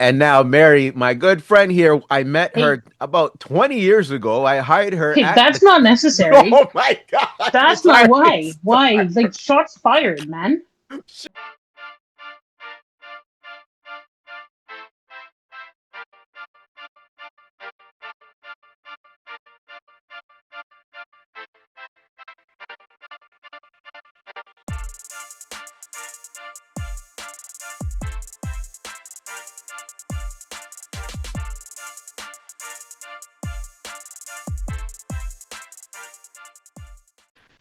And now Mary, my good friend here, I met Hey, her about 20 years ago. I hired her hey, at the. that's not necessary. Oh my God, That's not retiring why. star. Why? Like, shots fired, man.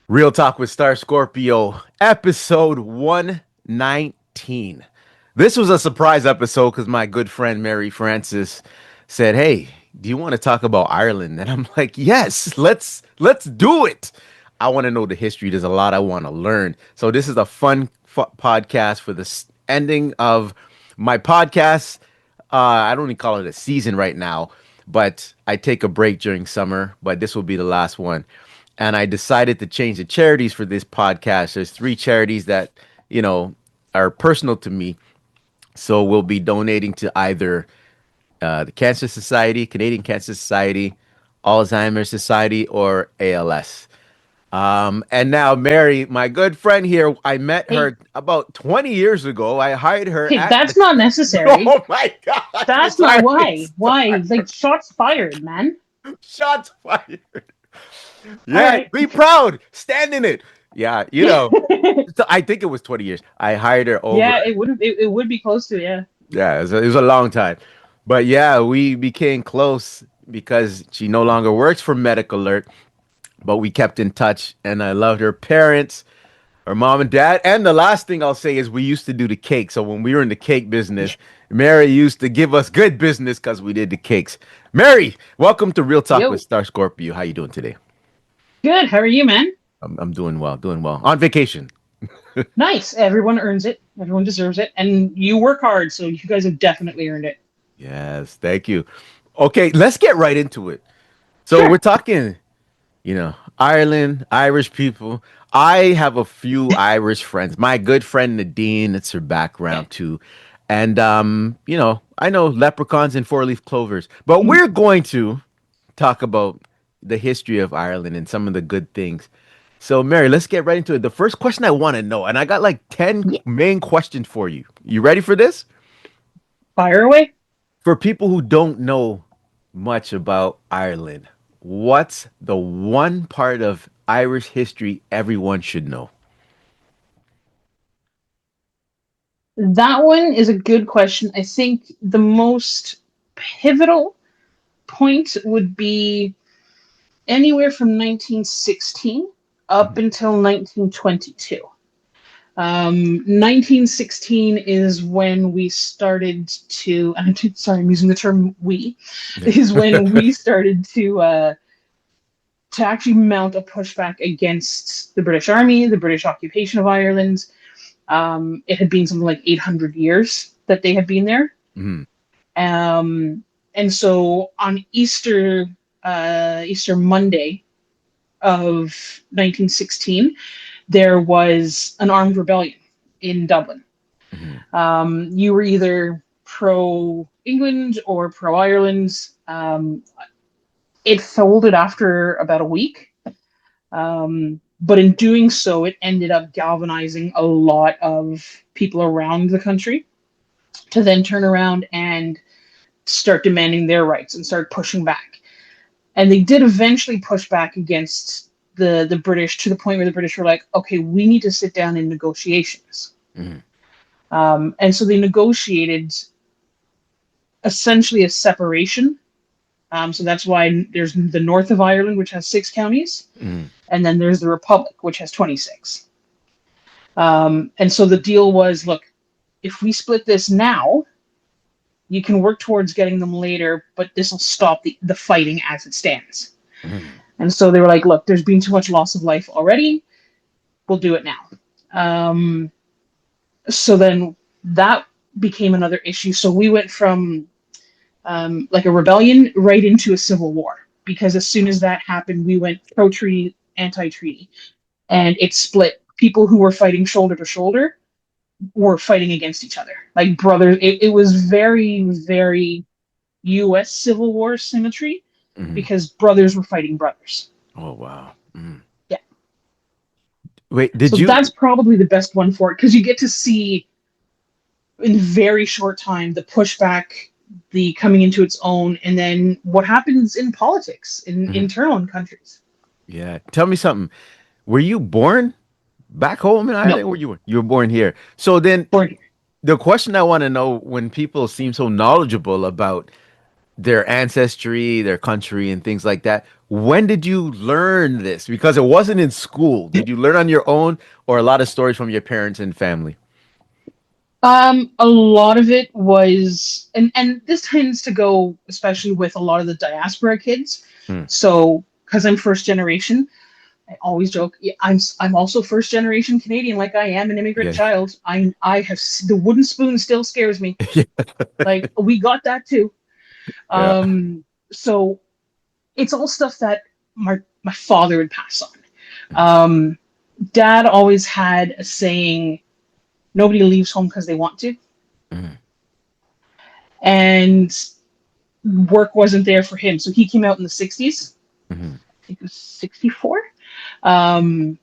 Real Talk with Star Scorpio, episode 119. This was a surprise episode because my good friend Mary Francis said, "Hey, do you want to talk about Ireland?" And I'm like, "Yes, let's do it. I want to know the history. There's a lot I want to learn." So this is a fun podcast for the ending of my podcast. I don't even call it a season right now, but I take a break during summer, but this will be the last one. And I decided to change the charities for this podcast. There's three charities that, you know, are personal to me. So we'll be donating to either the Cancer Society, Canadian Cancer Society, Alzheimer's Society, or ALS. And now Mary, my good friend here, I met Hey, her about 20 years ago. I hired her hey, at that's the. not necessary. Oh my God, That's not retiring why. Why? star. Like, shots fired, man. Shots fired. All Yeah, right. be proud. Stand in it. Yeah, you know. So I think it was 20 years. I hired her over. Yeah, it would be close to, yeah. Yeah, it was a long time. But yeah, we became close because she no longer works for Medical Alert, but we kept in touch and I loved her parents, her mom and dad. And the last thing I'll say is we used to do the cake. So when we were in the cake business, Mary used to give us good business because we did the cakes. Mary, welcome to Real Talk with Yo, Star Scorpio. How you doing today? good. How are you, man? I'm doing well, doing well. On vacation. Nice. Everyone earns it. Everyone deserves it. And you work hard, so you guys have definitely earned it. Yes, thank you. Okay, let's get right into it. So we're Sure. talking, Ireland, Irish people. I have a few Irish friends. My good friend Nadine, it's her Okay. background too. And I know leprechauns and four-leaf clovers. But we're going to talk about the history of Ireland and some of the good things. So Mary, let's get right into it. The first question I want to know, and I got like 10 Yeah. main questions for you. You ready for this? Fire away. For people who don't know much about Ireland, what's the one part of Irish history everyone should know? That one is a good question. I think the most pivotal point would be anywhere from 1916 up Mhm. until 1922. 1916 is when we started to, and sorry, I'm using the term we, Yeah. is when we started to actually mount a pushback against the British Army, the British occupation of Ireland. It had been something like 800 years that they had been there. Mhm. Um, and so on Easter Monday of 1916, there was an armed rebellion in Dublin. Mhm. You were either pro England or pro Ireland. It folded after about a week. But in doing so, it ended up galvanizing a lot of people around the country to then turn around and start demanding their rights and start pushing back. And they did eventually push back against the British to the point where the British were like, okay, we need to sit down in negotiations. Mhm. And so they negotiated essentially a separation. So that's why there's the north of Ireland, which has 6 counties, Mhm. and then there's the Republic, which has 26. And so the deal was, look, if we split this now, you can work towards getting them later, but this will stop the fighting as it stands. Mhm. And so they were like, look, there's been too much loss of life already. We'll do it now. Um, so then that became another issue. So we went from like a rebellion right into a civil war because as soon as that happened, we went pro treaty, anti treaty, and it split people who were fighting shoulder to shoulder were fighting against each other, like brothers. It was very, very U.S. Civil War symmetry Hmm. because brothers were fighting brothers. Oh wow. Mm. Yeah, Wait, did so you? that's probably the best one for it because you get to see in very short time the pushback, the coming into its own, and then what happens in politics in Mhm. internal in countries. Yeah. Tell me something. Were you born back home in No, Ireland? Where you were born here? So then born here. the question I want to know when people seem so knowledgeable about their ancestry, their country, and things like that, when did you learn this? Because it wasn't in school. Did you learn on your own or a lot of stories from your parents and family? A lot of it was, and this tends to go, especially with a lot of the diaspora kids. Hmm. So, because I'm first generation, I always joke, yeah, I'm also first generation Canadian, like I am an immigrant Yeah. child. I have the wooden spoon still scares me. Like we got that too. Yeah. So it's all stuff that my father would pass on. Mm, Um, Dad always had a saying, "Nobody leaves home because they want to," mm, and work wasn't there for him. So he came out in the '60s. mhm. I think it was '64. Um,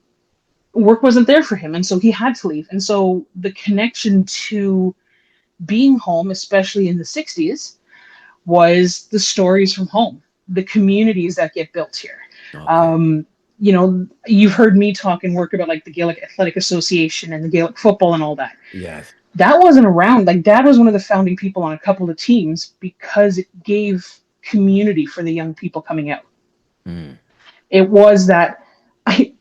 Work wasn't there for him, and so he had to leave. And so the connection to being home, especially in the '60s, was the stories from home, the communities that get built here. Okay. Um, you've heard me talk and work about like the Gaelic Athletic Association and the Gaelic football and all that. Yes. That wasn't around. Like Dad was one of the founding people on a couple of teams because it gave community for the young people coming out. Mm, It was that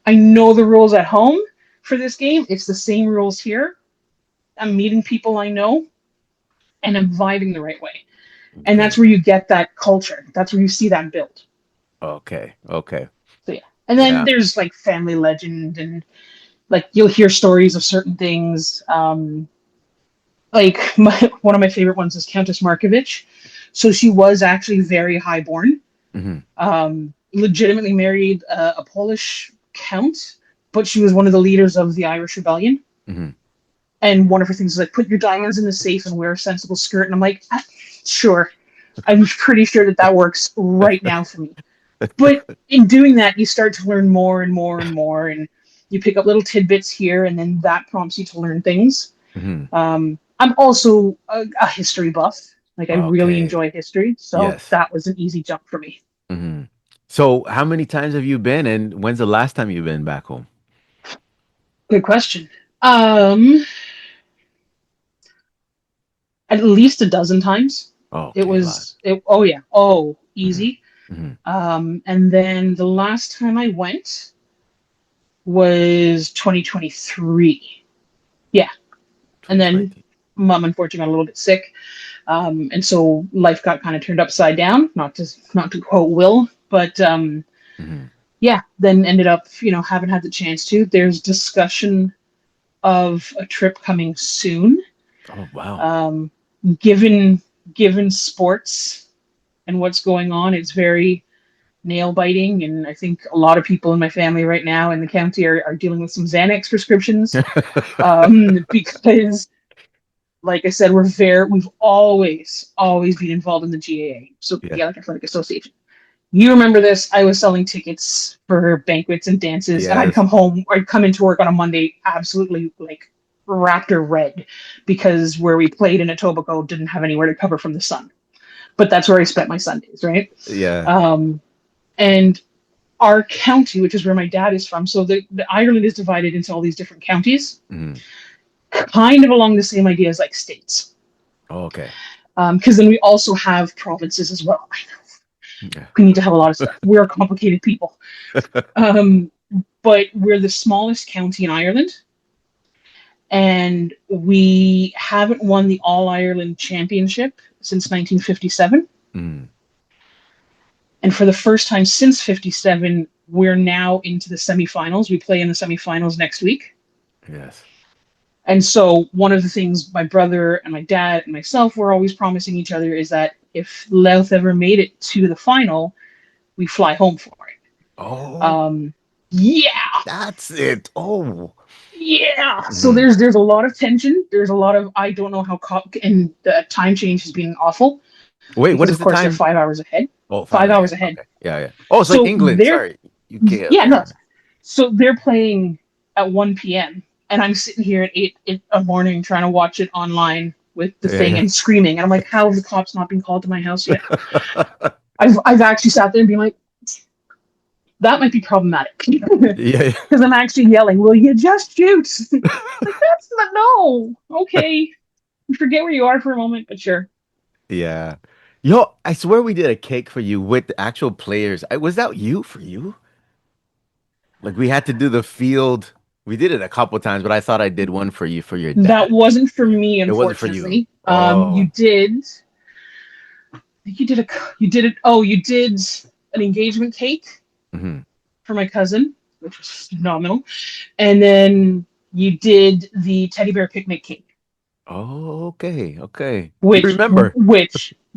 I know the rules at home for this game. It's the same rules here. I'm meeting people I know and I'm vibing the right way. And that's okay. where you get that culture. That's where you see that build. Okay. Okay. So yeah. And then Yeah. there's like family legend and like you'll hear stories of certain things. Like one of my favorite ones is Countess Markovich. So she was actually very highborn. Hmm. Legitimately married a Polish count, but she was one of the leaders of the Irish Rebellion. Hmm. And one of her things is like, put your diamonds in the safe and wear a sensible skirt. And I'm like, sure. I'm pretty sure that that works right now for me. But in doing that, you start to learn more and more and more. And you pick up little tidbits here, and then that prompts you to learn things. Hmm. I'm also a history buff. Like, I really Okay. enjoy history. So Yes. that was an easy jump for me. Hmm. So, how many times have you been, and when's the last time you've been back home? Good question. Um, at least a dozen times. It Okay, a lot. was it. Oh yeah. Oh, Hmm. easy. Hmm. And then the last time I went was 2023. Yeah. And then 2020. mom unfortunately got a little bit sick. And so life got kind of turned upside down, not to quote Will, but Hmm. yeah, then ended up, haven't had the chance to. There's discussion of a trip coming soon. Oh, wow. Um, given given sports and what's going on, it's very nail biting. And I think a lot of people in my family right now in the county are dealing with some Xanax prescriptions because, like I said, we've always been involved in the GAA, so the Yeah. Gaelic Athletic Association. You remember this? I was selling tickets for banquets and dances, and I'd Yes. come home, or I'd come into work on a Monday, absolutely like raptor red, because where we played in Etobicoke didn't have anywhere to cover from the sun. But that's where I spent my Sundays, right? Yeah. Um, and our county, which is where my dad is from, so the Ireland is divided into all these different counties, Hmm. kind of along the same idea as like states. Oh, okay. Because then we also have provinces as well. Yeah. We need to have a lot of stuff. We're complicated people. Um, but we're the smallest county in Ireland, and we haven't won the All Ireland Championship since 1957. Mm. And for the first time since 57, we're now into the semifinals. We play in the semifinals next week. Yes. And so, one of the things my brother and my dad and myself were always promising each other is that if Louth ever made it to the final, we fly home for it. Oh, Um, yeah, that's it. Oh. Yeah. So Hmm. there's a lot of tension. There's a lot of I don't know how and the time change has been awful Wait, because what of is the course they're time? 5 hours ahead. Oh, five 5 hours ahead. ahead. Okay. Yeah, yeah. Oh, it's like So England. they're Sorry. UK. yeah, Okay. no. So they're playing at 1 p.m. and I'm sitting here at 8 in the morning trying to watch it online with the thing Yeah, and screaming. And I'm like, how have the cops not been called to my house yet? yeah. I've actually sat there and been like, that might be problematic. Yeah. Because I'm actually yelling, will you just shoot? Like, that's not, no. Okay. You forget where you are for a moment, but sure. Yeah. Yo, I swear we did a cake for you with the actual players. Was that you for you? Like we had to do the field. We did it a couple times, but I thought I did one for you for your That dad. wasn't for me, It wasn't for you. unfortunately. Oh. You did. I think you did a. You did it. Oh, you did an engagement cake Hmm. for my cousin, which was phenomenal, and then you did the teddy bear picnic cake, Oh, okay. Okay. You which, remember?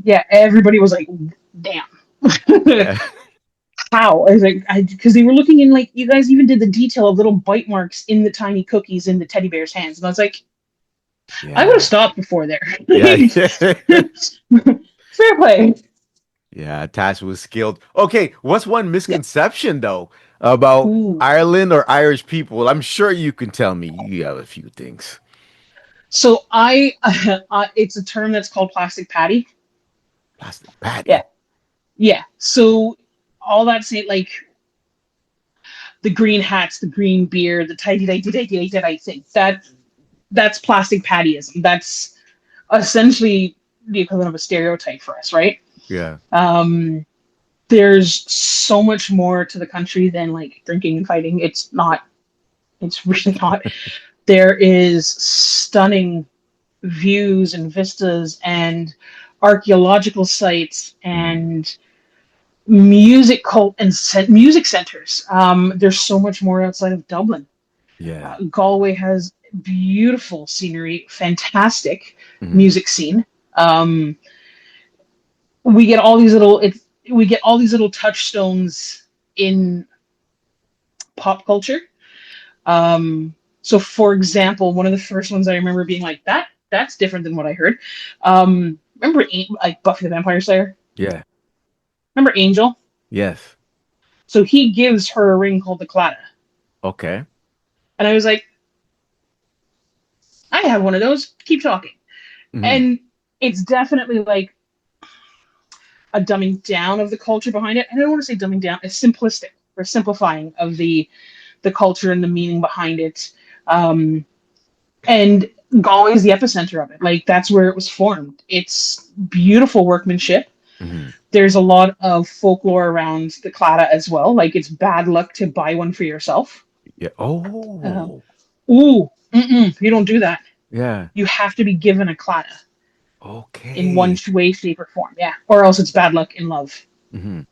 yeah, everybody was like, "Damn, Yeah. how?" I was like, because they were looking in like you guys even did the detail of little bite marks in the tiny cookies in the teddy bear's hands, and I was like, I would have Yeah. stopped before there. Yeah. Fair play. Yeah. Tash was skilled. Okay. What's one Yeah. misconception though about Ooh. Ireland or Irish people? I'm sure you can tell me. You have a few things. So it's a term that's called plastic patty. Plastic Yeah, patty. yeah. So all that say like the green hats, the green beer, the tidy tidy tidy tidy thing. That's plastic pattyism. That's essentially the equivalent of a stereotype for us, right? Yeah. Um, there's so much more to the country than like drinking and fighting. It's not. It's really not. There is stunning views and vistas and archaeological sites Mhm. and music cult and music centers. There's so much more outside of Dublin. Yeah. Galway has beautiful scenery, fantastic Mhm. music scene. Um, we get all these little we get all these little touchstones in pop culture. So, for example, one of the first ones I remember being like that's different than what I heard. Remember like Buffy the Vampire Slayer? Yeah. Remember Angel? Yes. So he gives her a ring called the Claddagh. Okay. And I was like, I have one of those. Keep talking. Mhm. And it's definitely like a dumbing down of the culture behind it. And I don't want to say dumbing down, it's simplistic or simplifying of the culture and the meaning behind it. Um, and Galway is the epicenter of it. Like that's where it was formed. It's beautiful workmanship. Mhm. There's a lot of folklore around the Claddagh as well. Like it's bad luck to buy one for yourself. Yeah. Um, Oh. you don't do that. Yeah. You have to be given a Claddagh in one Okay. way, shape, or form. Yeah, or else it's bad luck in love. Mhm.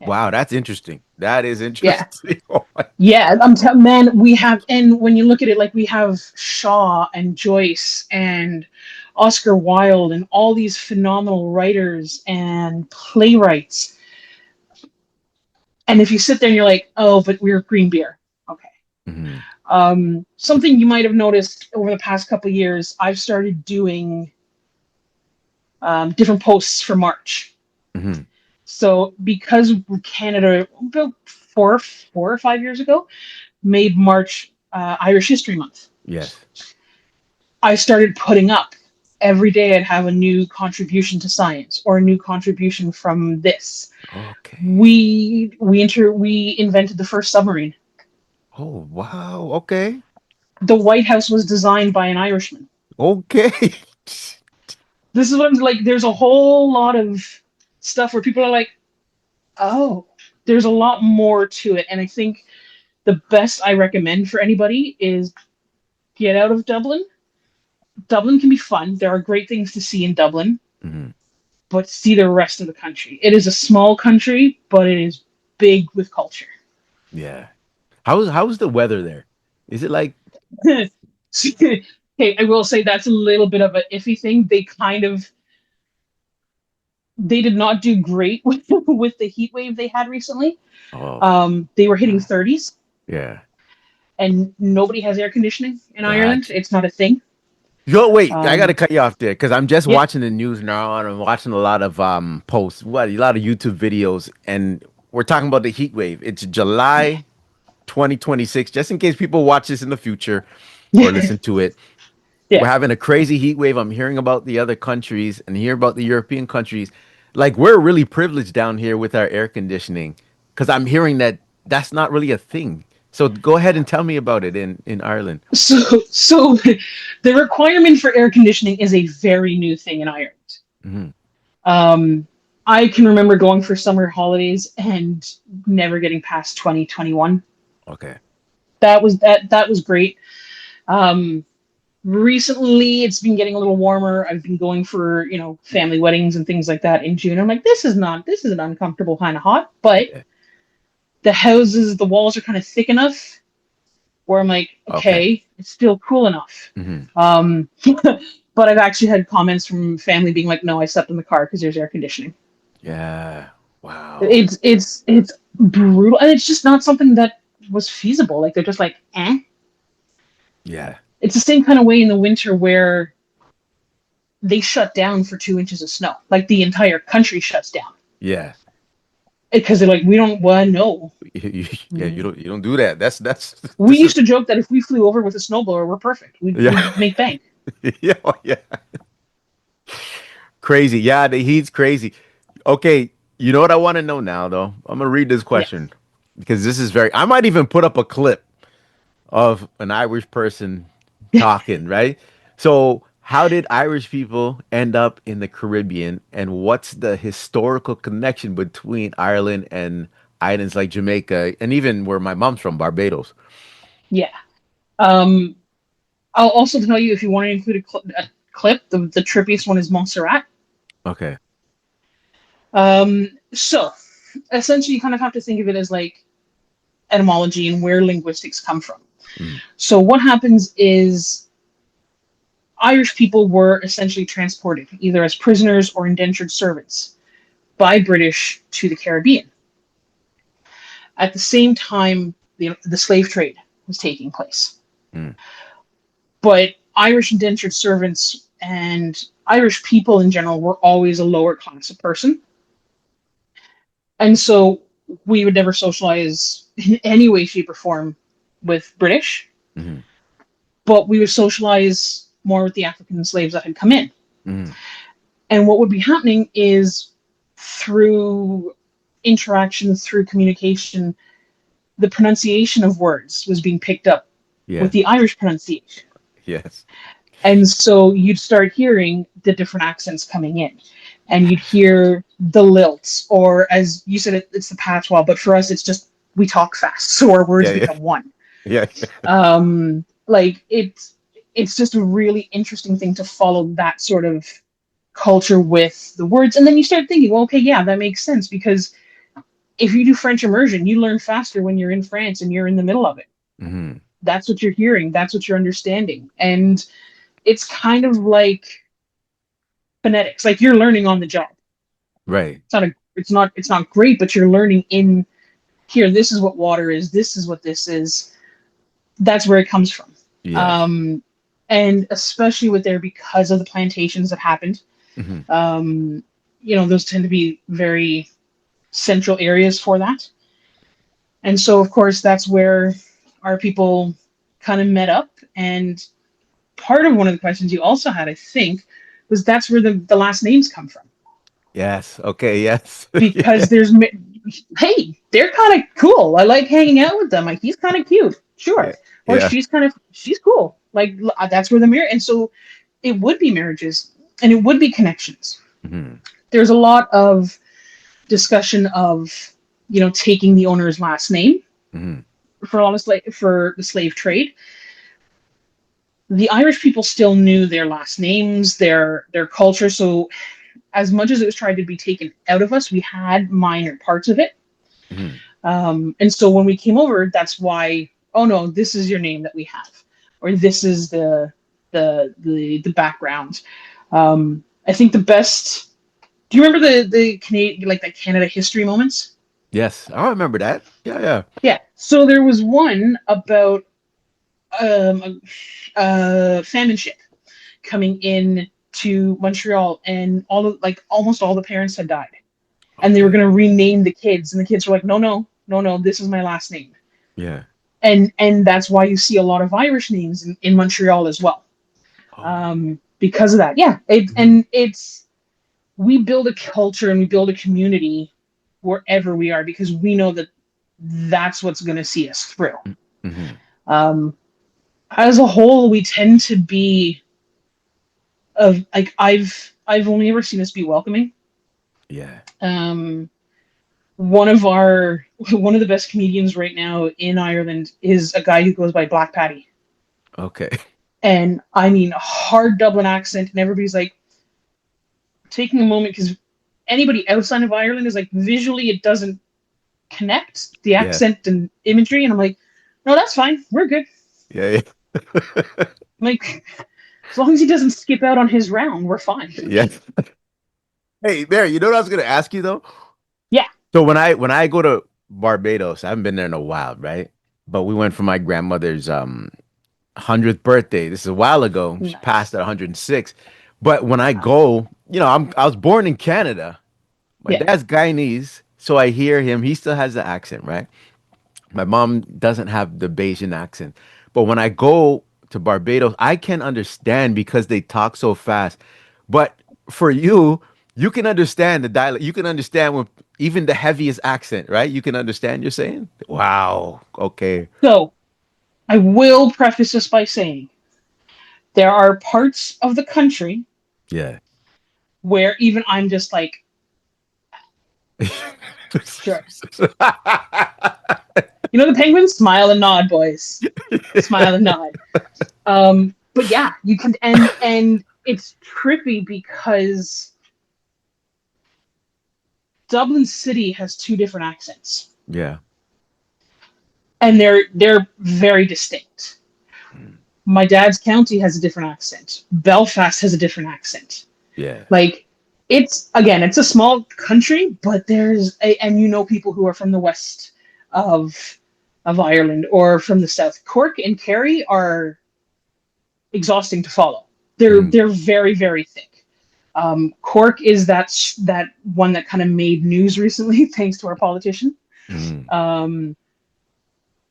Yeah, Wow, that's interesting. That is yeah, interesting. Oh my. yeah. Man, we have, and when you look at it, like we have Shaw and Joyce and Oscar Wilde and all these phenomenal writers and playwrights. And if you sit there and you're like, oh, but we're green beer. Okay. Mhm. Something you might have noticed over the past couple of years, I've started doing different posts for March. Mhm. So because Canada about 4 or 5 years ago made March Irish History Month, Yes. I started putting up every day. I'd have a new contribution to science or a new contribution from this. Okay. We invented the first submarine. Oh, wow. Okay. The White House was designed by an Irishman. Okay. This is what I'm like. There's a whole lot of stuff where people are like, oh, there's a lot more to it. And I think the best I recommend for anybody is get out of Dublin. Dublin can be fun. There are great things to see in Dublin, Mhm. but see the rest of the country. It is a small country, but it is big with culture. Yeah. How's the weather there? Is it like Okay, I will say that's a little bit of an iffy thing. They did not do great with the heat wave they had recently. oh, They were hitting wow. 30s, Yeah. and nobody has air conditioning in Ireland. Gotcha. It's not a thing. Yo, wait, I gotta Um, cut you off there because I'm just yeah, watching the news now and I'm watching a lot of posts, a lot of YouTube videos, and we're talking about the heat wave. It's yeah, July 2026, just in case people watch this in the future or yeah, listen to it. We're yeah. having a crazy heat wave. I'm hearing about the other countries and hear about the European countries. Like we're really privileged down here with our air conditioning because I'm hearing that that's not really a thing. So go ahead and tell me about it in Ireland. So the requirement for air conditioning is a very new thing in Ireland. Hmm. Um, I can remember going for summer holidays and never getting past 2021. Okay. That was great. Um, Recently, it's been getting a little warmer. I've been going for family weddings and things like that in June. I'm like, this is an uncomfortable kind of hot, but Yeah. the walls are kind of thick enough where I'm like, Okay. okay, it's still cool enough. Hmm. But I've actually had comments from family being like, no, I slept in the car because there's air conditioning. Yeah. Wow. It's brutal, and it's just not something that was feasible. Like they're just like, eh. Yeah. It's the same kind of way in the winter where they shut down for 2 inches of snow. Like the entire country shuts down Yeah. because they're like, we don't. Well, no. Yeah. You don't do that. That's We this is used to joke that if we flew over with a snowblower, we're perfect. yeah. We'd make bank. Yeah. Yeah. Crazy. Yeah. The heat's crazy. Okay. You know what I want to know now, though? I'm gonna read this Yeah. question because this is very. I might even put up a clip of an Irish person talking, right? So, how did Irish people end up in the Caribbean, and what's the historical connection between Ireland and islands like Jamaica, and even where my mom's from, Barbados? Yeah. Um, I'll also tell you if you want to include a clip. The trippiest one is Montserrat. Okay. So essentially, you kind of have to think of it as like etymology and where linguistics come from. Mm, So what happens is Irish people were essentially transported either as prisoners or indentured servants by British to the Caribbean. At the same time, the slave trade was taking place. mm, But Irish indentured servants and Irish people in general were always a lower class of person. And so we would never socialize in any way, shape, or form with British, mm, but we would socialize more with the African slaves that had come in. mm, And what would be happening is through interaction, through communication, the pronunciation of words was being picked up with yes. the Irish pronunciation. Yes. And so you'd start hearing the different accents coming in. And you'd hear the lilts, or as you said, it's the patois, but for us, it's just we talk fast, so our words Yeah. Yeah. become one. Yeah. Like it's just a really interesting thing to follow that sort of culture with the words, and then you start thinking, well, okay, yeah, that makes sense because if you do French immersion, you learn faster when you're in France and you're in the middle of it. Hmm. That's what you're hearing, that's what you're understanding, and it's kind of like phonetics, like you're learning on the job. Right. It's not great, but you're learning in here. This is what water is. This is what this is. That's where it comes from. Yes. Um, and especially with there because of the plantations that happened. Hmm. Um, those tend to be very central areas for that. And so, of course, that's where our people kind of met up. And part of one of the questions you also had, I think, was that's where the last names come from. Yes. Okay. Yes. Yeah. Because hey, they're kind of cool. I like hanging out with them. Like, he's kind of cute. Sure. Yeah. Or Yeah. she's cool. Like, that's where the marriage. And so it would be marriages and it would be connections. Hmm. There's a lot of discussion of, taking the owner's last name Hmm. for honestly for the slave trade. The Irish people still knew their last names, their culture. So as much as it was trying to be taken out of us, we had minor parts of it. Hmm. And so when we came over, that's why, oh no, this is your name that we have, or this is the background. I think the best. Do you remember the Canadian, like, the Canada history moments? Yes. I remember that. Yeah. Yeah. Yeah. So there was one about. a famine ship coming in to Montreal, and all of like almost all the parents had died, and they were Okay. going to rename the kids, and the kids were like, no, no, no, no, this is my last name, Yeah. and that's why you see a lot of Irish names in Montreal as well, Oh. because of that. Yeah, Mhm. and it's we build a culture and we build a community wherever we are because we know that that's what's going to see us through. Mhm. Um, as a whole, we tend to be of like I've only ever seen us be welcoming. Yeah. Um, one of the best comedians right now in Ireland is a guy who goes by Black Patty, Okay. and I mean hard Dublin accent, and everybody's like taking a moment because anybody outside of Ireland is like visually it doesn't connect the Yeah. accent and imagery, and I'm like, no, that's fine, we're good. Yeah. Yeah. I'm like, as long as he doesn't skip out on his round, we're fine. Yeah. Hey, Mary, you know what I was gonna ask you though? Yeah, So when I go to Barbados, I haven't been there in a while, right? But we went for my grandmother's 100th birthday. This is a while ago. She passed nice. at 106. But when I go, I was born in Canada. My Yeah. dad's Guyanese, so I hear him. He still has the accent, right? My mom doesn't have the Bayesian accent. But when I go to Barbados, I can understand because they talk so fast. But for you, you can understand the dialect. You can understand with even the heaviest accent, right? You can understand you're saying? Wow. Okay. So I will preface this by saying there are parts of the country Yeah. where even I'm just like, sure. You know the penguins? Smile and nod, boys. Smile and nod. But yeah, you can, and it's trippy because Dublin City has two different accents, Yeah. and they're very distinct. Mm. My dad's county has a different accent. Belfast has a different accent. Yeah. Like it's a small country, but and you know people who are from the west of Ireland or from the south. Cork and Kerry are exhausting to follow. Mm. They're very very thick. Cork is that one that kind of made news recently, thanks to our politician. Mm. Um,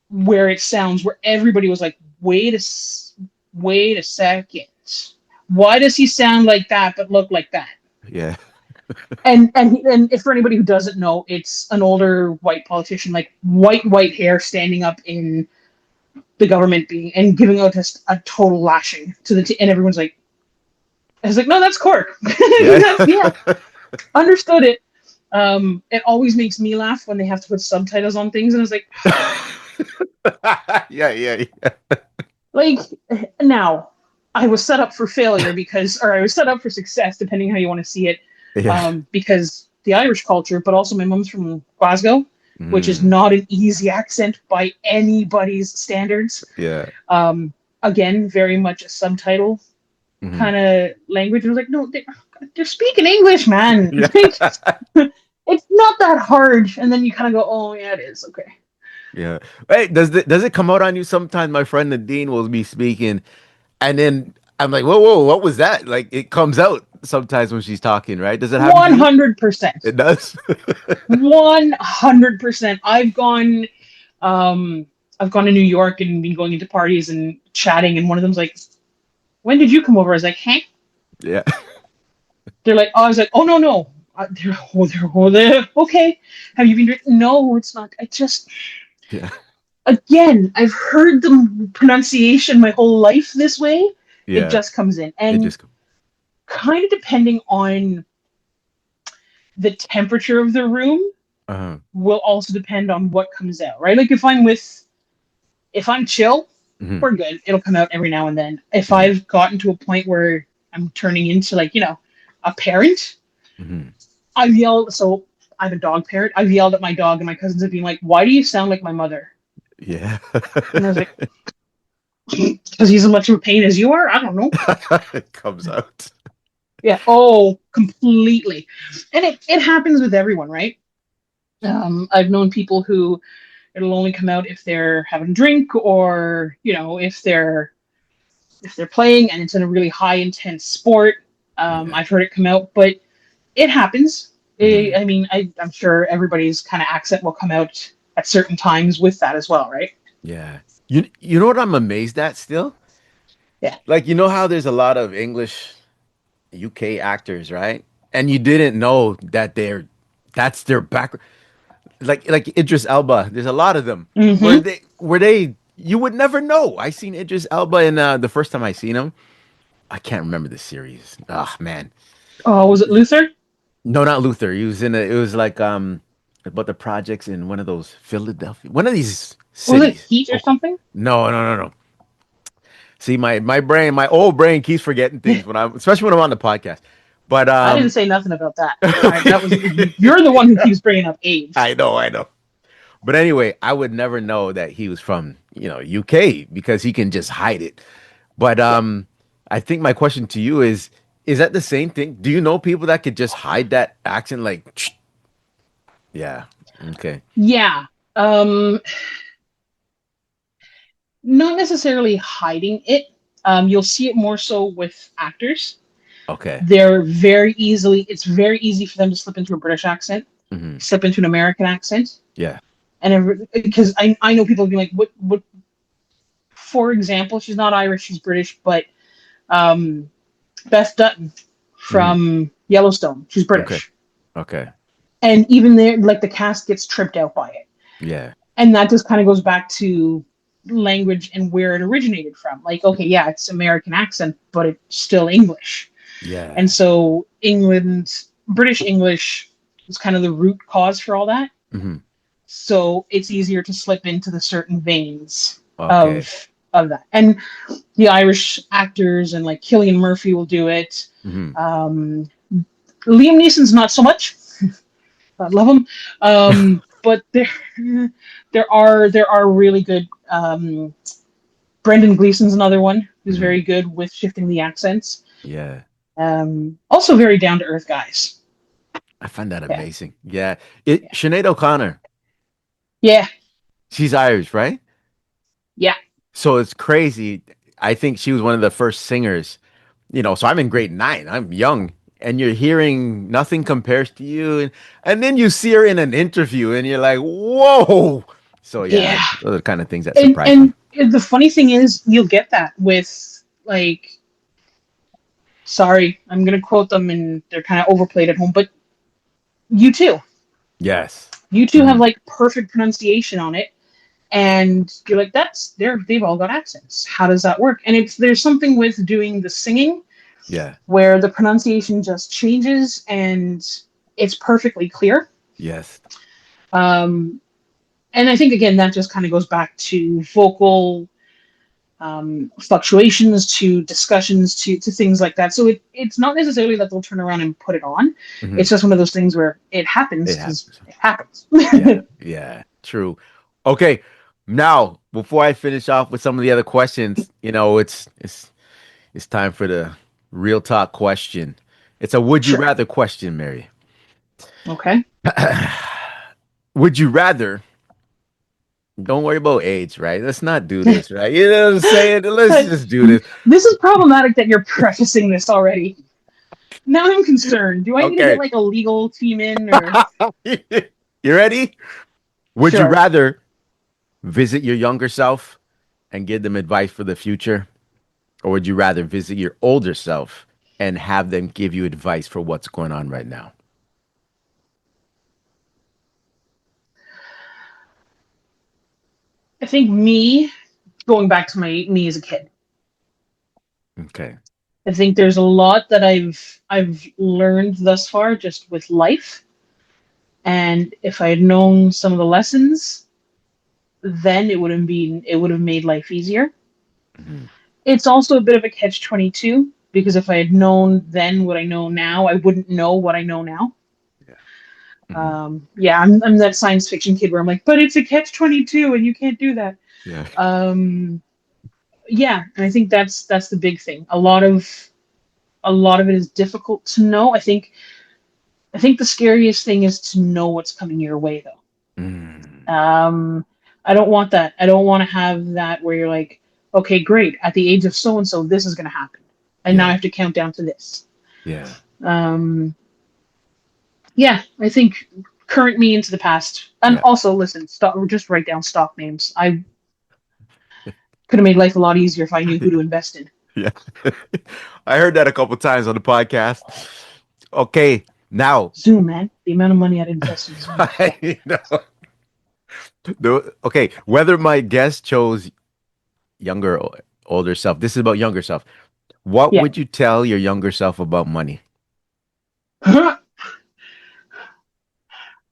where it sounds where everybody was like, wait a second, why does he sound like that but look like that? Yeah. And if for anybody who doesn't know, it's an older white politician, like white hair, standing up in the government being and giving out just a total lashing to and everyone's like, I was like, no, that's Cork. Yeah. That's, yeah, understood it. It always makes me laugh when they have to put subtitles on things, and I was Yeah, yeah, like, now I was set up for failure or I was set up for success, depending how you want to see it, yeah. because the Irish culture, but also my mom's from Glasgow, which is Mm. not an easy accent by anybody's standards. Yeah. Um, Again, very much a subtitle Mhm. kind of language. I was like, no, they're speaking English, man. Yeah. It's not that hard. And then you kind of go, oh, yeah, it is. Okay. Yeah. Hey, does it come out on you sometimes? My friend Nadine will be speaking, and then I'm like, whoa, whoa, what was that? Like it comes out sometimes when she's talking, right? Does it happen to you? 100%. It does. 100%. Um, I've gone to New York and been going into parties and chatting, and one of them's like, "When did you come over?" I was like, "Hey." Yeah. They're like, "Oh," I was like, "Oh no, no." They're okay. Have you been drinking? No, it's not. I just Yeah. again, I've heard the pronunciation my whole life this way. It Yeah. just comes in, It and just kind of depending on the temperature of the room uh will also depend on what comes out, right? Like if I'm chill, hmm we're good. It'll come out every now and then. If hmm I've gotten to a point where I'm turning into like, a parent, hmm I've yelled. So I'm a dog parent. I've yelled at my dog, and my cousins have been like, "Why do you sound like my mother?" Yeah. And I was like, "Because he's as much of a pain as you are." I don't know. It comes out. Yeah. Oh, completely. And it happens with everyone, right? I've known people who It'll only come out if they're having a drink, or if they're playing and it's in a really high intense sport. Yeah. I've heard it come out, but it happens. Hmm. I mean, I'm sure everybody's kind of accent will come out at certain times with that as well, right? Yeah. You know what I'm amazed at still? Yeah. Like you know how there's a lot of English UK actors, right? And you didn't know that that's their background. Like Idris Elba, there's a lot of them. Mm-hmm. Were they you would never know. I seen Idris Elba in the first time I seen him. I can't remember the series. Oh man. Oh, was it Luther? No, not Luther. He was in it was like about the projects in one of those Philadelphia, one of these Was it cities. Heat or Oh, something? no. See, my brain, my old brain keeps forgetting things when I'm, especially when I'm on the podcast. But I didn't say nothing about that. That was okay. you're the one who keeps bringing up age. I know. But anyway, I would never know that he was from, UK because he can just hide it. But Yeah. I think my question to you is that the same thing? Do you know people that could just hide that accent like yeah. Okay. Yeah. Um, Not necessarily hiding it. You'll see it more so with actors. Okay. It's very easy for them to slip into a British accent, Hmm. slip into an American accent. Yeah. And because I know people be like, what, for example, she's not Irish, she's British, but um, Beth Dutton Hmm. from Yellowstone, she's Okay. British. Okay. And even there, like the cast gets tripped out by it. Yeah. And that just kind of goes back to language and where it originated from. Like, okay, yeah, it's American accent, but it's still English. And Yeah. so British English is kind of the root cause for all that. Hmm. So it's easier to slip into the certain veins Okay. of that. And the Irish actors and like Cillian Murphy will do it. Hmm. Um, Liam Neeson's not so much. I love him. But there are really good. Brendan Gleeson's another one who's Hmm. very good with shifting the accents. Yeah. Also very down to earth guys. I find that Yeah, amazing. Yeah. Sinead O'Connor, yeah, she's Irish, right? yeah, So it's crazy. I think she was one of the first singers, so I'm in grade nine. I'm young. And you're hearing nothing compares to you. And then you see her in an interview and you're like, whoa. So yeah, yeah. those are the kind of things that And surprise me. and the funny thing is, you'll get that with like. Sorry, I'm gonna quote them, and they're kind of overplayed at home. But you too, Yes. you two have Hmm. like perfect pronunciation on it, and you're like, they've all got accents. How does that work? And there's something with doing the singing Yeah. where the pronunciation just changes and it's perfectly clear. Yes. Um, and I think again that just kind of goes back to vocal fluctuations, to discussions, to things like that. So it's not necessarily that they'll turn around and put it on. Hmm. It's just one of those things where it happens It because happens. it happens. Yeah. Yeah. True. Okay. Now, before I finish off with some of the other questions, it's time for the real talk question. It's a would you Sure. rather question, Mary. Okay. Would you rather, don't worry about age, right? Let's not do this, right? You know what I'm saying? Let's just do this. This is problematic that you're prefacing this already. Now I'm concerned. Do I need to get Okay. like a legal team in or You ready? Would you sure? rather visit your younger self and give them advice for the future? Or would you rather visit your older self and have them give you advice for what's going on right now? I think me going back to my me as a kid. Okay. I think there's a lot that I've learned thus far just with life. And if I had known some of the lessons, then it would have made life easier. Mhm. It's also a bit of a catch 22 because if I had known then what I know now, I wouldn't know what I know now. Yeah. Mhm. Yeah, I'm that science fiction kid where I'm like, but it's a catch 22 and you can't do that. Yeah. Um, yeah, and I think that's the big thing. A lot of it is difficult to know. I think the scariest thing is to know what's coming your way though. Mm. I don't want that. I don't want to have that where you're like, okay, great. At the age of so and so, this is going to happen, and now I Yeah. have to count down to this. Yeah. Um, yeah, I think current me into the past, and Yeah. also listen, stop. Just write down stock names. I could have made life a lot easier if I knew who to invest in. Yeah. I heard that a couple times on the podcast. Okay, now Zoom, man. The amount of money I'd invest in Zoom. I know. Okay, whether my guest chose younger or older self. This is about younger self. What Yeah. would you tell your younger self about money?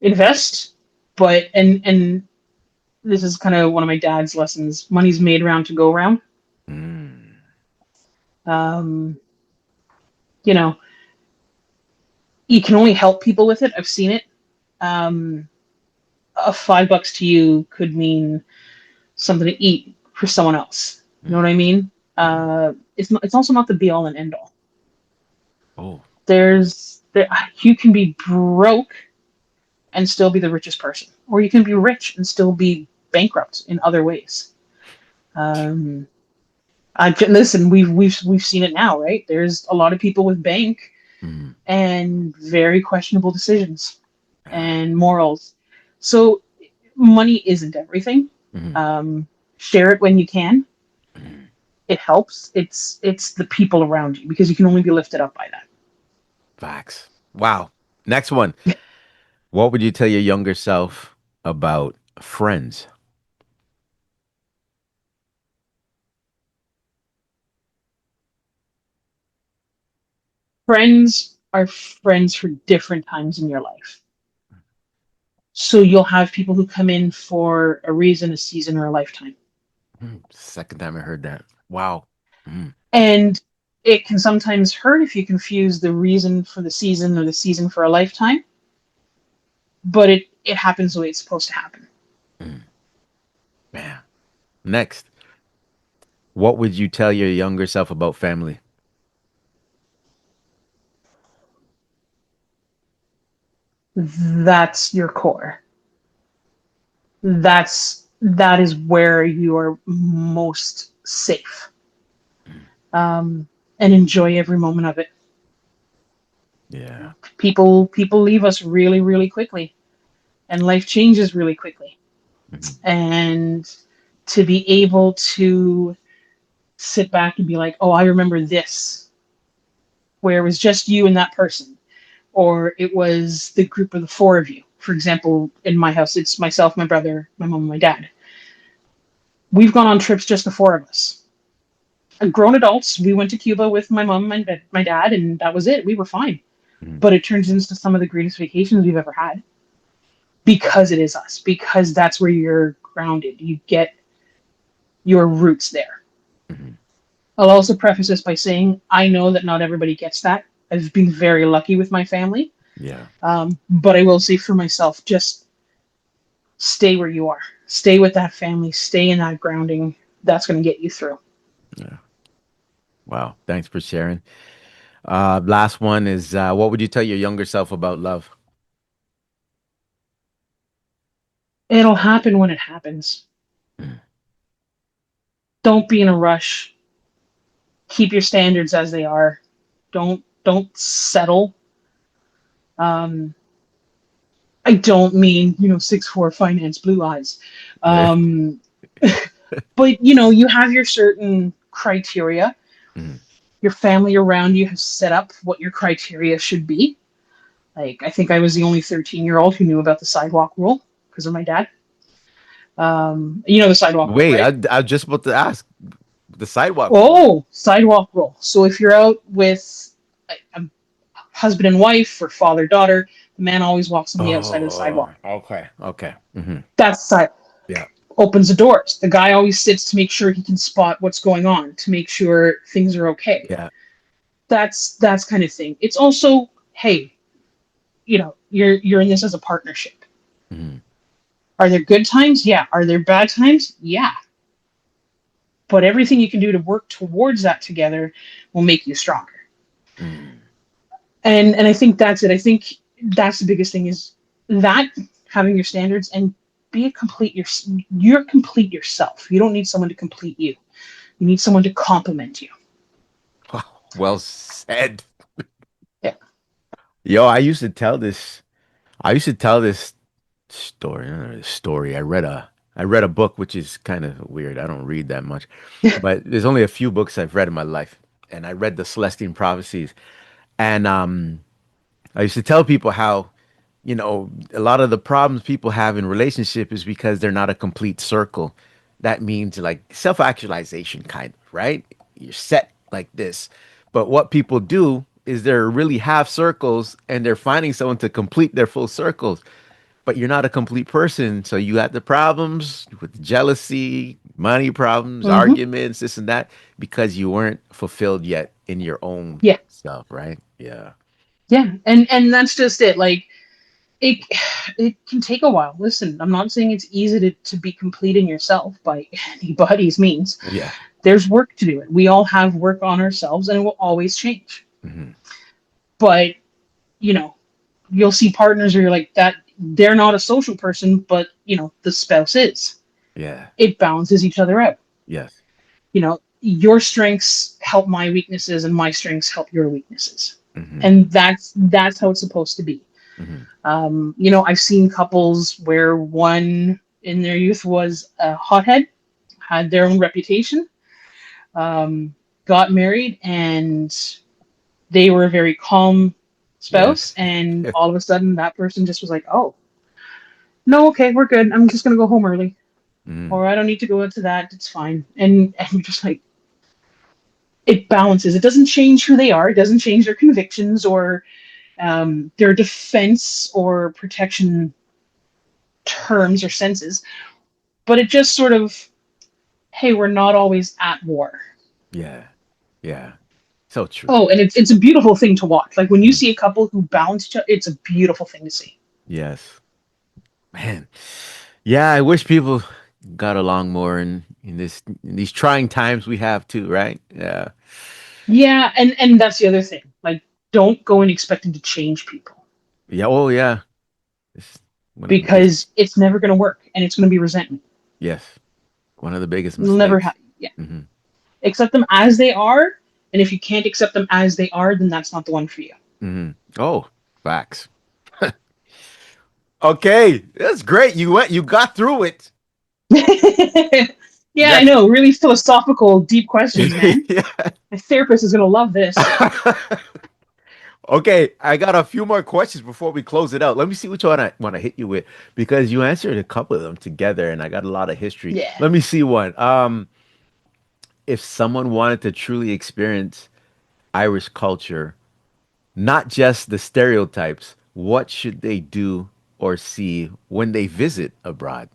Invest, but and this is kind of one of my dad's lessons. Money's made around to go around. Mm, Um, you know, you can only help people with it. I've seen it. Um, a $5 to you could mean something to eat for someone else. You know what mm, I mean? mm. It's not, it's also not the be all and end all. Oh, There you can be broke and still be the richest person, or you can be rich and still be bankrupt in other ways. Um, I listen. We've seen it now, right? There's a lot of people with bank mm, and very questionable decisions ah, and morals. So money isn't everything. mm, Um, Share it when you can. mm. It helps. It's the people around you because you can only be lifted up by that. Facts. Wow. Next one. What would you tell your younger self about friends? Friends are friends for different times in your life. So you'll have people who come in for a reason, a season, or a lifetime. Second time I heard that. Wow. Mm, And it can sometimes hurt if you confuse the reason for the season or the season for a lifetime, but it happens the way it's supposed to happen. mm, man. Next. What would you tell your younger self about family? That's your core. That is where you are most safe. Um, and enjoy every moment of it. Yeah. People leave us really, really quickly, and life changes really quickly. Mhm. And to be able to sit back and be like, oh, I remember this, where it was just you and that person, or it was the group of the four of you. For example, in my house, it's myself, my brother, my mom, and my dad. We've gone on trips just the four of us. Grown adults, we went to Cuba with my mom and my dad, and that was it. We were fine. Mhm. But it turns into some of the greatest vacations we've ever had because it is us, because that's where you're grounded. You get your roots there. Mhm. I'll also preface this by saying I know that not everybody gets that. I've been very lucky with my family. Yeah. But I will say for myself, just stay where you are. Stay with that family. Stay in that grounding. That's going to get you through. Yeah. Wow. Thanks for sharing. Last one is what would you tell your younger self about love? It'll happen when it happens. Mm. Don't be in a rush. Keep your standards as they are. Don't settle. Um, I don't mean 6'4" finance blue eyes, Yeah. um, but you have your certain criteria. Mm. Your family around you has set up what your criteria should be. Like I think I was the only 13-year-old who knew about the sidewalk rule because of my dad. The sidewalk rule, Wait, right? I was just about to ask the sidewalk rule. Oh, sidewalk rule. So if you're out with a husband and wife or father daughter, the man always walks on the outside of the Oh, sidewalk. okay. Okay. That's side Yeah. opens the doors. The guy always sits to make sure he can spot what's going on, to make sure things are okay. Yeah. That's kind of thing. It's also, hey, you're in this as a partnership. Mhm. Are there good times? Yeah. Are there bad times? Yeah. But everything you can do to work towards that together will make you stronger. Mm. And I think that's it. I think that's the biggest thing is that having your standards and be a complete you're complete yourself. You don't need someone to complete you. You need someone to complement you. Well said. Yeah. Yo, I used to tell this story. I read a book which is kind of weird. I don't read that much. But there's only a few books I've read in my life. And I read the Celestine Prophecies. And I used to tell people how, a lot of the problems people have in relationship is because they're not a complete circle. That means like self-actualization kind of, right? You're set like this. But what people do is they're really half circles and they're finding someone to complete their full circles. But you're not a complete person. So you got the problems with jealousy, money problems, Mm-hmm. arguments, this and that, because you weren't fulfilled yet in your own Yeah. self, right? Yeah. Yeah. And that's just it. Like it it can take a while. Listen, I'm not saying it's easy to be completing yourself by anybody's means. Yeah. There's work to do it. We all have work on ourselves and it will always change. Hmm. But, you know, you'll see partners where you're like that they're not a social person, but the spouse is. Yeah. It balances each other out. Yes. Your strengths help my weaknesses and my strengths help your weaknesses. Hmm. And that's how it's supposed to be. Hmm. I've seen couples where one in their youth was a hothead, had their own reputation, got married, and they were a very calm spouse. Yes. And all of a sudden, that person just was like, "Oh, no, okay, we're good. I'm just gonna go home early, Mm. or I don't need to go into that. It's fine." And you're just like, it balances. It doesn't change who they are. It doesn't change their convictions or their defense or protection terms or senses, but it just sort of, hey, we're not always at war. Yeah. Yeah. So true. Oh, and it's a beautiful thing to watch. Like when you Mhm. see a couple who balance each other, it's a beautiful thing to see. Yes. Man. Yeah, I wish people got along more in these trying times we have too, right? Yeah. Yeah, and that's the other thing. Like, don't go in expecting to change people Yeah. Oh, yeah. It's one of the biggest. because it's never going to work, and it's going to be resentment. Yes. One of the biggest You'll never have. mistakes. Yeah, Hmm. accept them as they are, and if you can't accept them as they are, then that's not the one for you. Hmm. Oh, facts. Okay, that's great. You got through it. Yeah, I Next. know. Really philosophical, deep questions, man. Yeah. My therapist is going to love this. Okay, I got a few more questions before we close it out. Let me see which one I want to hit you with because you answered a couple of them together and I got a lot of history. Yeah, Let me see one. If someone wanted to truly experience Irish culture, not just the stereotypes, what should they do or see when they visit abroad?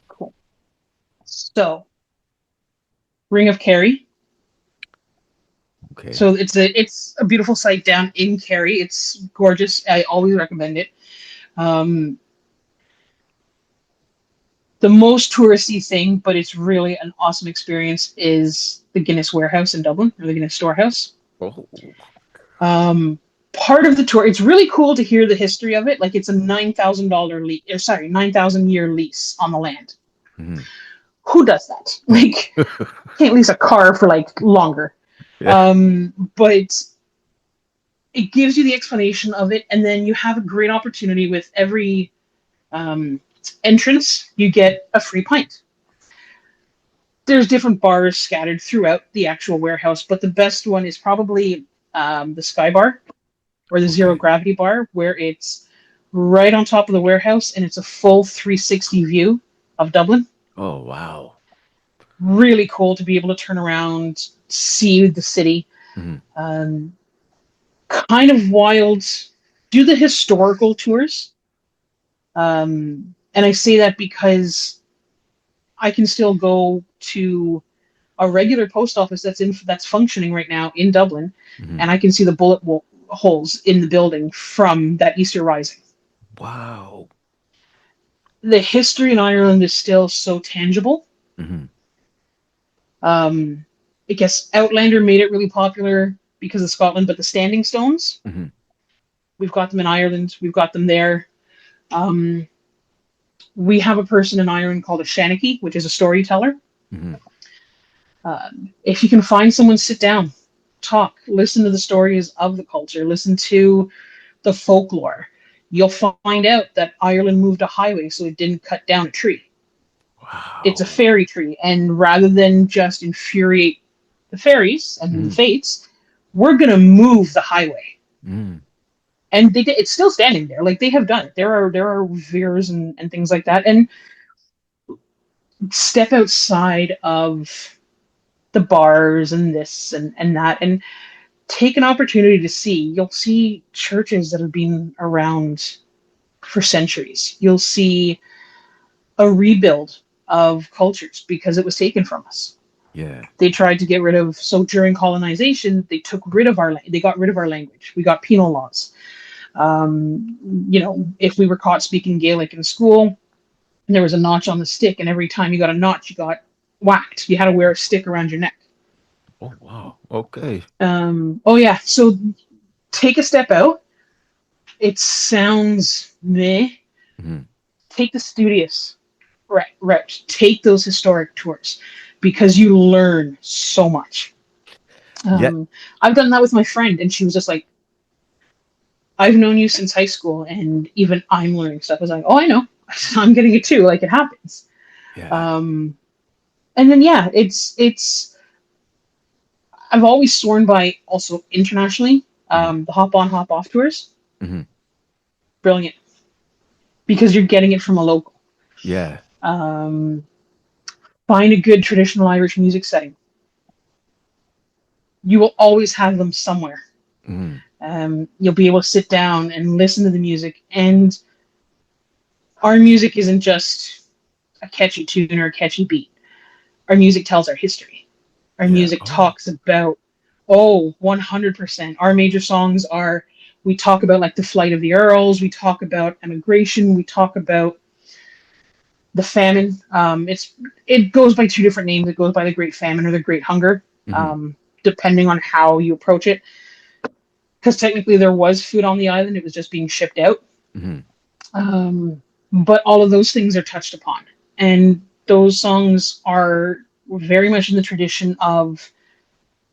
cool. So, Ring of Kerry. Okay. So it's a beautiful site down in Kerry. It's gorgeous. I always recommend it. Um, the most touristy thing, but it's really an awesome experience, is the Guinness Warehouse in Dublin, or the Guinness Storehouse. Oh. Um, Part of the tour, it's really cool to hear the history of it. Like it's a $9,000 lease, or sorry, 9,000 year lease on the land. Mhm. Who does that? Like, can't lease a car for like longer. Yeah. But it gives you the explanation of it, and then you have a great opportunity with every um, entrance. You get a free pint. There's different bars scattered throughout the actual warehouse, but the best one is probably the Sky Bar or the Zero Okay. Gravity Bar, where it's right on top of the warehouse and it's a full 360 view of Dublin. Oh, wow. Really cool to be able to turn around, see the city. Mhm. Um, Kind of wild. Do the historical tours. And I say that because I can still go to a regular post office that's functioning right now in Dublin, Mhm. and I can see the holes in the building from that Easter Rising. Wow. The history in Ireland is still so tangible. Mhm. Um, I guess Outlander made it really popular because of Scotland, but the Standing Stones, Mhm. we've got them in Ireland. We've got them there. Um, We have a person in Ireland called a Shanachie, which is a storyteller. Hmm. If you can find someone, sit down, talk, listen to the stories of the culture, listen to the folklore. You'll find out that Ireland moved a highway so it didn't cut down a tree. It's a Wow. fairy tree. And rather than just infuriate the fairies and the Mm, fates, we're going to move the highway. mm, And they did, it's still standing there. Like they have done it. There are veers and things like that. And step outside of the bars and this and that and take an opportunity to see. You'll see churches that have been around for centuries. You'll see a rebuild of cultures because it was taken from us. yeah. They tried to get rid of, so during colonization they took rid of our, they got rid of our language. We got penal laws. If we were caught speaking Gaelic in school, there was a notch on the stick, and every time you got a notch you got whacked. You had to wear a stick around your neck. Oh, wow. Okay. Oh yeah, so take a step out. It sounds meh. Hmm. Take the studious route. Take those historic tours because you learn so much. Yeah. I've done that with my friend, and she was just like, "I've known you since high school, and even I'm learning stuff." I was like, "Oh, I know. I'm getting it too. Like it happens." Yeah. Um, and then yeah, it's. I've always sworn by also internationally. Hmm. The hop on, hop off tours, Hmm. brilliant because you're getting it from a local. Yeah. Um, find a good traditional Irish music setting. You will always have them somewhere. Hmm. You'll be able to sit down and listen to the music. And our music isn't just a catchy tune or a catchy beat. Our music tells our history. Our Yeah. music Oh. talks about, 100%. Our major songs are, we talk about like the flight of the Earls, we talk about immigration, we talk about the famine. It goes by two different names. It goes by the Great Famine or the Great Hunger, Hmm. depending on how you approach it. Because technically there was food on the island, it was just being shipped out. Hmm. Um, but all of those things are touched upon, and those songs are very much in the tradition of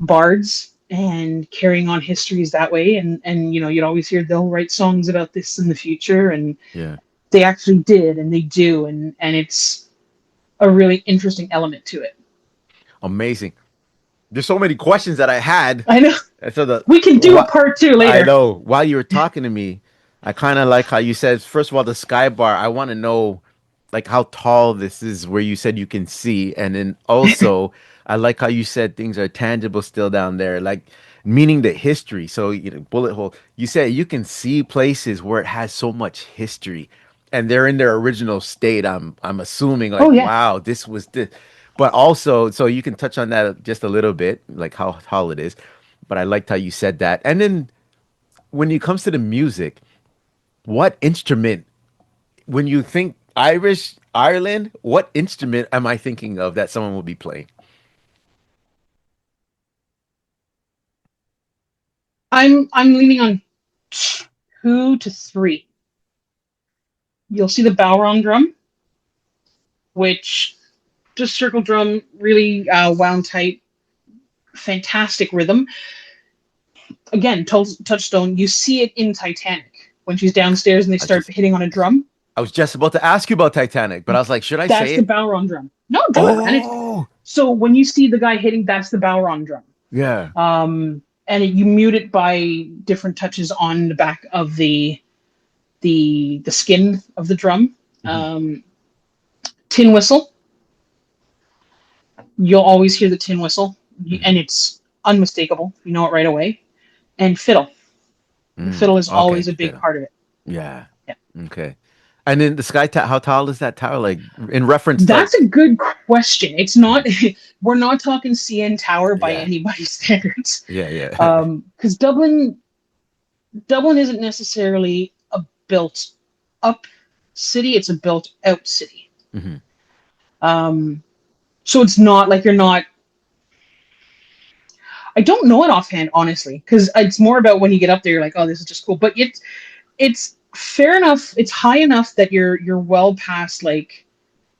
bards and carrying on histories that way. And you'd always hear they'll write songs about this in the future, and Yeah. they actually did, and they do, and it's a really interesting element to it. Amazing. There's so many questions that I had. I know. And so the We can do a what part two I later. know while you were talking to me, I kind of like how you said, first of all, the sky bar. I want to know like how tall this is where you said you can see. And then also, I like how you said things are tangible still down there, like meaning the history. So, bullet hole, you said you can see places where it has so much history and they're in their original state. I'm assuming Oh like, yeah. wow, this was the, but also, so you can touch on that just a little bit, like how tall it is. But I liked how you said that. And then when it comes to the music, what instrument, when you think Irish, Ireland, what instrument am I thinking of that someone will be playing? I'm leaning on 2 to 3. You'll see the Bowron drum, which just circle drum, really wound tight, fantastic rhythm. Again, touchstone. You see it in Titanic when she's downstairs and they I was start just hitting on a drum. I was just about to ask you about Titanic, but I was like, should I That's say the it? Bowron drum. No, do it, man. Oh, So when you see the guy hitting, that's the Bowron drum. yeah. And you mute it by different touches on the back of the skin of the drum. Hmm. Um, tin whistle. You'll always hear the tin whistle, Hmm. and it's unmistakable. You know it right away. And fiddle. The Mm, fiddle is okay, always a big fiddle. part of it. Yeah. Yeah. Okay. And then the sky tower, how tall is that tower? Like in reference to That's like, a good question. It's not. We're not talking CN Tower by yeah, anybody's standards, yeah, yeah. because Dublin isn't necessarily a built up city. It's a built out city. Hmm. Um, so it's not like you're not. I don't know it offhand, honestly, because it's more about when you get up there, you're like, oh, this is just cool. But it's fair enough. It's high enough that you're well past like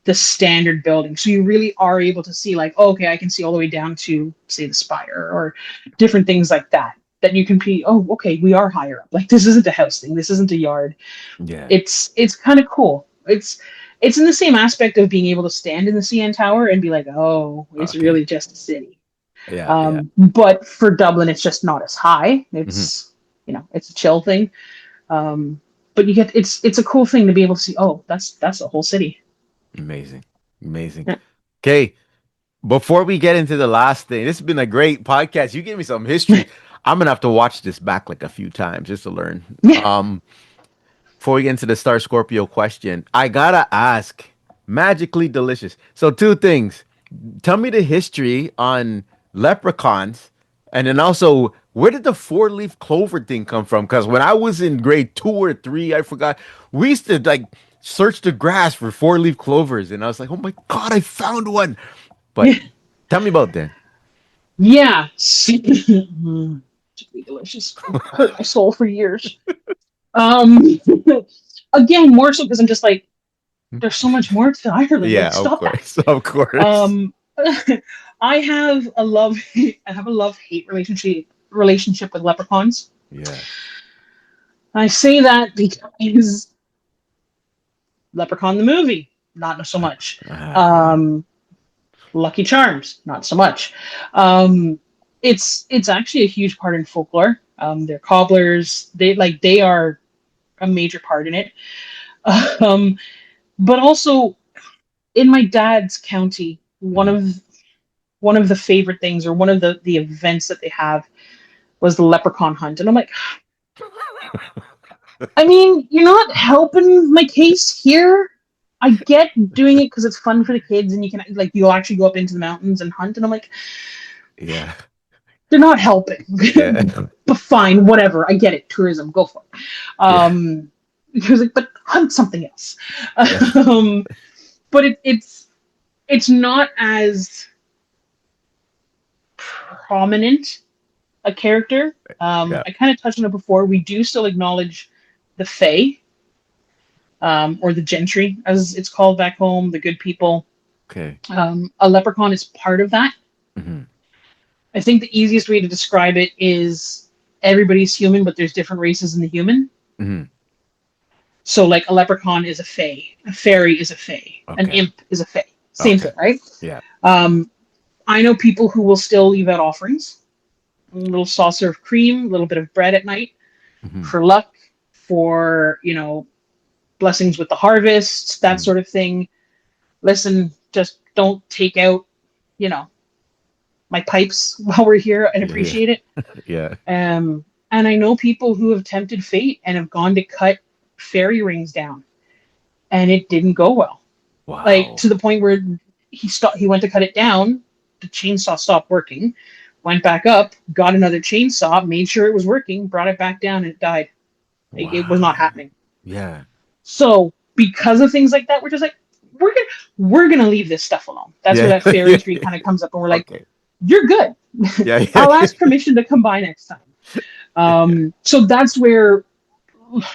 the standard building, so you really are able to see like, oh, okay, I can see all the way down to say the spire or different things like that. That you can be, oh, okay, we are higher up. Like this isn't a house thing. This isn't a yard. Yeah. It's kind of cool. It's in the same aspect of being able to stand in the CN Tower and be like, oh, it's Okay. really just a city. Yeah. Yeah. But for Dublin, it's just not as high. Hmm. It's a chill thing. Um, but you get it's a cool thing to be able to see. Oh, that's a whole city. Amazing. Amazing. Yeah. Okay. Before we get into the last thing, this has been a great podcast. You gave me some history. I'm gonna have to watch this back like a few times just to learn. Yeah. Before we get into the Star Scorpio question, I gotta ask, magically delicious. So two things. Tell me the history on leprechauns, and then also where did the four-leaf clover thing come from? Because when I was in grade 2 or 3, I forgot, we used to like search the grass for four-leaf clovers, and I was like, oh my God, I found one. But tell me about that. Yeah. Mm, should be delicious. Hurt my soul for years. Um, again, more so because I'm just like, there's so much more to Ireland. Yeah, Like, of stop that. course, of course. Um, I have a love hate relationship with leprechauns. Yeah. I say that because Leprechaun the movie, not so much. Yeah. Um, Lucky Charms, not so much. Um, it's actually a huge part in folklore. They're cobblers. They are a major part in it. Um, but also in my dad's county, Mhm. one of the favorite things or one of the events that they have was the leprechaun hunt. And I'm like, I mean, you're not helping my case here. I get doing it because it's fun for the kids and you can like you'll actually go up into the mountains and hunt. And I'm like, Yeah. they're not helping. Yeah. But fine, whatever. I get it. Tourism, go for it. Yeah. He was like, but hunt something else. Yeah. um, but it's not as prominent a character. Yeah. I kind of touched on it before. We do still acknowledge the Fae, or the gentry, as it's called back home, the good people. Okay. A leprechaun is part of that. Hmm. I think the easiest way to describe it is everybody's human, but there's different races in the human. Hmm. So, like, a leprechaun is a fae, a fairy is a fae, an Okay. imp is a fae. Same Okay. thing, right? Yeah. Um, I know people who will still leave out offerings, a little saucer of cream, a little bit of bread at night Hmm. for luck, for blessings with the harvest, that Hmm. sort of thing. Listen, just don't take out, you know, my pipes while we're here and Yeah. Yeah. appreciate it. Yeah. And I know people who have tempted fate and have gone to cut fairy rings down, and it didn't go well. Like Wow. to the point where he went to cut it down, the chainsaw stopped working, went back up, got another chainsaw, made sure it was working, brought it back down, and it died. Like, it was not Wow. happening. Yeah. So because of things like that, we're just like, we're gonna leave this stuff alone. That's where Yeah. that fairy Yeah. tree kind of comes up, and we're like, Okay. you're good. Yeah. Yeah. I'll ask permission to come by next time. So that's where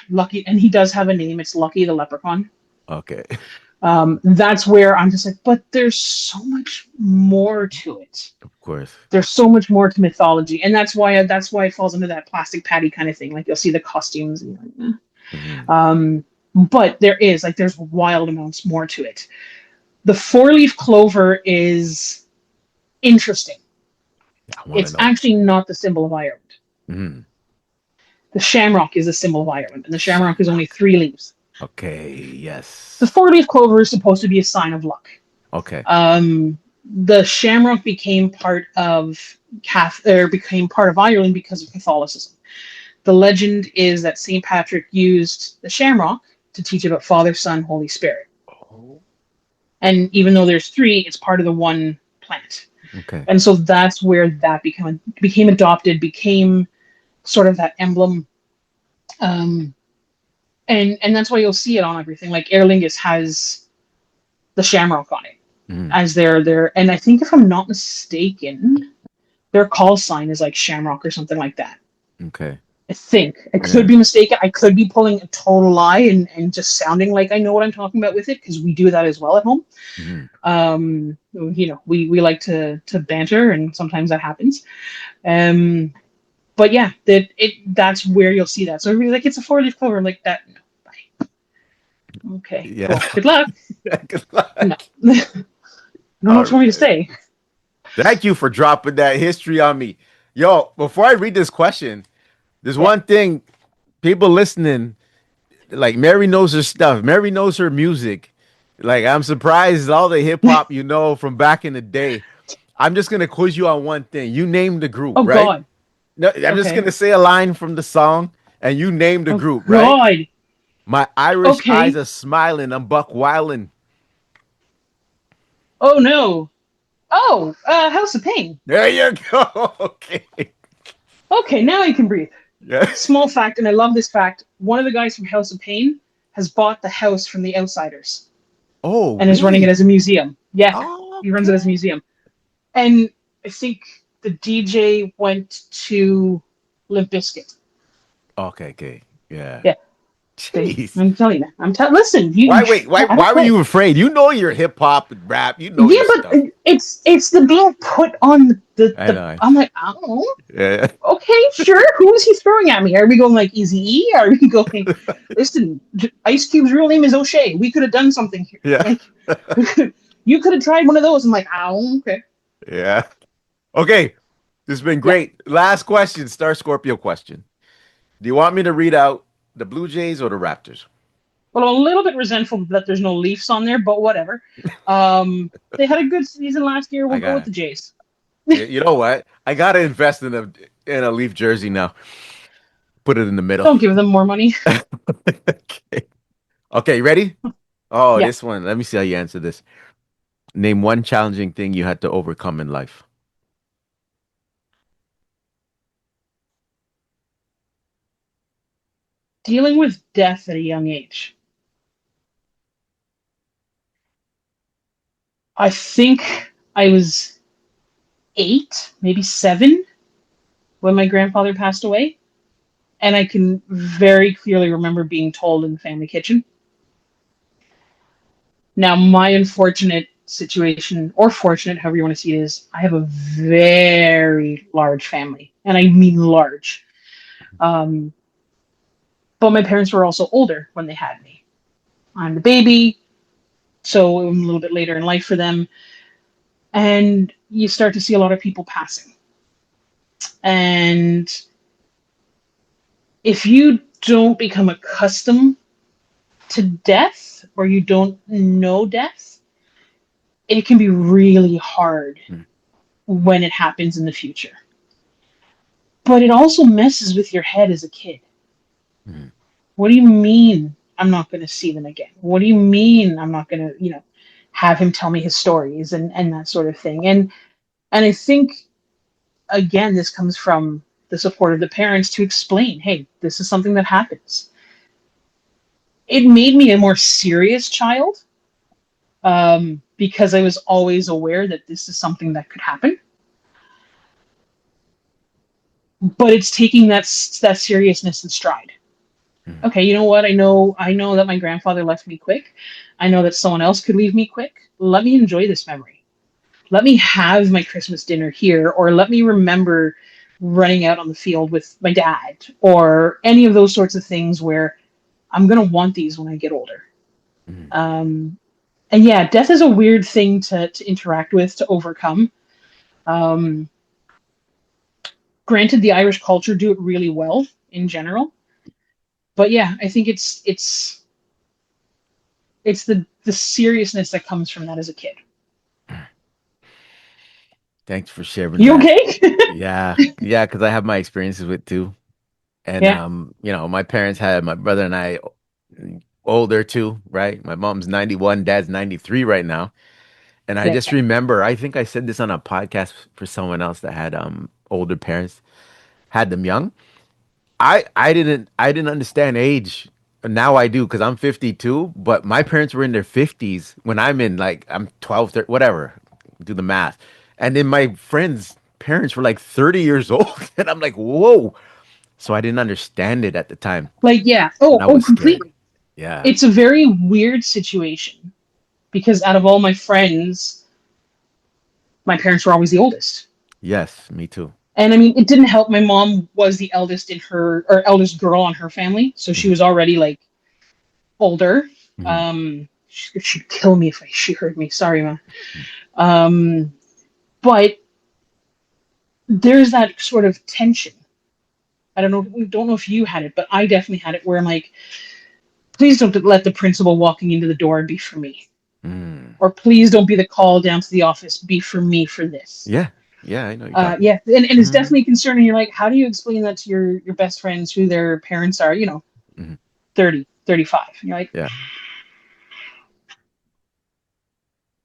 Lucky, and he does have a name. It's Lucky the Leprechaun. Okay. That's where I'm just like, but there's so much more to it. Of course. There's so much more to mythology, and that's why it falls into that plastic patty kind of thing. Like you'll see the costumes, and you're like, Hmm. eh. But there's wild amounts more to it. The four-leaf clover is interesting. Yeah, I want to It's know. actually not the symbol of Ireland. Hmm. The shamrock is the symbol of Ireland, and the shamrock is only Shamrock. three leaves. Okay. The Yes. four-leaf clover is supposed to be a sign of luck. Okay. The shamrock became part of became part of Ireland because of Catholicism. The legend is that St. Patrick used the shamrock to teach about Father, Son, Holy Spirit. Oh. And even though there's three, it's part of the one plant. Okay. And so that's where that became adopted, became sort of that emblem. Um, and that's why you'll see it on everything. Like Aer Lingus has the shamrock on it Hmm. as their and I think if I'm not mistaken, their call sign is like shamrock or something like that. Okay. I think I could Yeah. be mistaken. I could be pulling a total lie and just sounding like I know what I'm talking about with it because we do that as well at home. Mhm. We like to banter, and sometimes that happens. Um, but yeah, that's where you'll see that. So everybody's like, it's a 4 leaf clover. I'm like that. No, bye. Okay, Yeah. cool. Good luck. Good No, luck. I don't know All what you want me to right. say. Thank you for dropping that history on me. Yo, before I read this question, there's Yeah. one thing people listening, like Mary knows her stuff. Mary knows her music. Like I'm surprised all the hip hop you know from back in the day. I'm just gonna quiz you on one thing. You name the group, Oh right? God. No, I'm just Okay. gonna say a line from the song, and you name the Oh group, right? God. My Irish eyes Okay. are smiling. I'm Buck Wildin'. Oh no. Oh, House of Pain. There you go. Okay. Okay, now I can breathe. Yeah. Small fact, and I love this fact. One of the guys from House of Pain has bought the house from the Outsiders Oh, and is running it really? as a museum. Yeah, he runs it as a Okay. museum. And I think the DJ went to Limp Bizkit. Okay. Okay. Yeah. Yeah, Jeez. I'm telling you. Listen. Why wait? Why I don't why were play. you afraid? You know your hip hop and rap. You know Yeah, your but stuff. it's the being put on I the. know. I'm like, I don't know. Yeah. Okay, sure. Who is he throwing at me? Are we going like Easy E? Are we going? Listen, Ice Cube's real name is O'Shea. We could have done something here. Yeah. Like, you could have tried one of those. I'm like, oh, okay. Yeah. Okay. This has been Yeah. great. Last question, Star Scorpio question. Do you want me to read out the Blue Jays or the Raptors? Well, I'm a little bit resentful that there's no Leafs on there, but whatever. They had a good season last year. I We'll go with got the Jays. you know what? I gotta invest in a Leaf jersey now. Put it in the middle. Don't give them more money. Okay. Okay, you ready? Oh, Yeah. this one. Let me see how you answer this. Name one challenging thing you had to overcome in life. Dealing with death at a young age. I think I was 8, maybe 7 when my grandfather passed away. And I can very clearly remember being told in the family kitchen. Now, my unfortunate situation, or fortunate, however you want to see it, is I have a very large family, and I mean large. Um, but my parents were also older when they had me. I'm the baby, so I'm a little bit later in life for them. And you start to see a lot of people passing. And if you don't become accustomed to death or you don't know death, it can be really hard Hmm. when it happens in the future. But it also messes with your head as a kid. Hmm. What do you mean I'm not going to see them again? What do you mean I'm not going to, have him tell me his stories and that sort of thing? And I think again this comes from the support of the parents to explain, hey, this is something that happens. It made me a more serious child because I was always aware that this is something that could happen. But it's taking that seriousness in stride. Hmm. Okay, you know what? I know that my grandfather left me quick. I know that someone else could leave me quick. Let me enjoy this memory. Let me have my Christmas dinner here, or let me remember running out on the field with my dad, or any of those sorts of things where I'm gonna want these when I get older. Hmm. Um, and yeah, death is a weird thing to interact with, to overcome. Um, Granted, the Irish culture do it really well in general, but yeah, I think it's the seriousness that comes from that as a kid. Thanks for sharing You that. okay? Yeah. Yeah, because I have my experiences with too. And Yeah, my parents had my brother and I older too, right? My mom's 91, dad's 93 right now. And I yeah, just remember, I think I said this on a podcast for someone else that had older parents, had them young. I didn't understand age. Now I do because I'm 52, but my parents were in their 50s when I'm 12, 13, whatever. Do the math. And then my friends' parents were like 30 years old. And I'm like, whoa. So I didn't understand it at the time, Like, yeah. and I Oh, was scared. completely. Yeah. It's a very weird situation because out of all my friends, my parents were always the oldest. Yes, me too. And I mean, it didn't help. My mom was the eldest in her, or eldest girl on her family, so she Hmm. was already like older. Hmm. She'd kill me if she heard me. Sorry, ma. Um, but there's that sort of tension. I don't know if you had it, but I definitely had it where I'm like, please don't let the principal walking into the door be for me, Mm. or please don't be the call down to the office be for me for this. Yeah. Yeah, I know what you're talking Yeah, and it's about. definitely concerning. You're like, how do you explain that to your best friends who their parents are, 30, 35? And you're Yeah. Yep.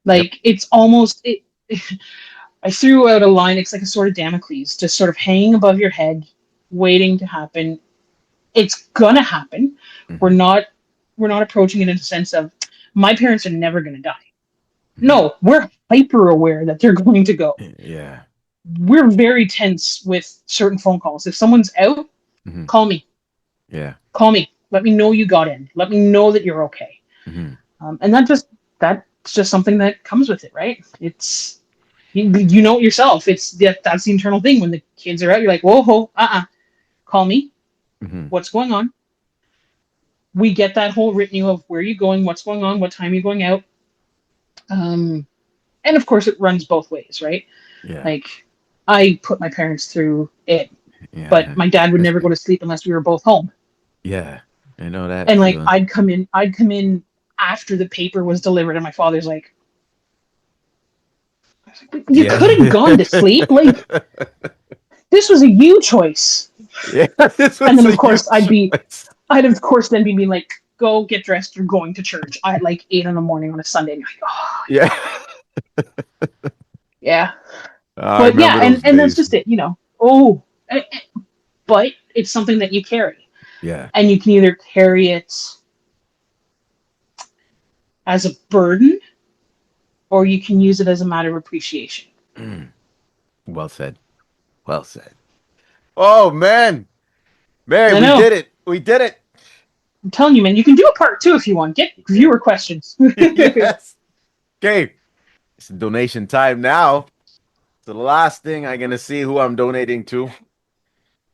like it's almost it. I threw out a line. It's like a sort of Damocles, just sort of hanging above your head, waiting to happen. It's gonna happen. We're Hmm. not we're not approaching it in a sense of my parents are never gonna die. Hmm. No, we're hyper aware that they're going to go. Yeah. We're very tense with certain phone calls. If someone's out, Hmm. call me. Yeah. Call me. Let me know you got in. Let me know that you're okay. Hmm. And that's just something that comes with it, right? It's you know it yourself. That's the internal thing. When the kids are out, you're like, whoa, whoa, call me. Hmm. What's going on? We get that whole written of where are you going, what's going on, what time are you going out. Um, and of course, it runs both ways, right? Yeah. Like, I put my parents through it, but Yeah. my dad would That's never go good. to sleep unless we were both home. Yeah. I know that And like, feeling. I'd come in after the paper was delivered, and my father's like, "You Yeah. could have gone to sleep. Like, this was a you choice." Yeah. This And was then, a of course, huge choice. I'd of course then be being like, "Go get dressed. You're going to church." I at like 8 in the morning on a Sunday. And you're like, "Oh, Yeah. yeah." I But yeah, remember and those and that's days. just it. Oh, but it's something that you carry, Yeah. and you can either carry it as a burden, or you can use it as a matter of appreciation. Mm. Well said. Well said. Oh man. Mary, I we know. did it. We did it. I'm telling you, man. You can do a part two if you want. Get Yeah. viewer questions. Yes. Okay. It's donation time now. So the last thing I'm gonna see who I'm donating to.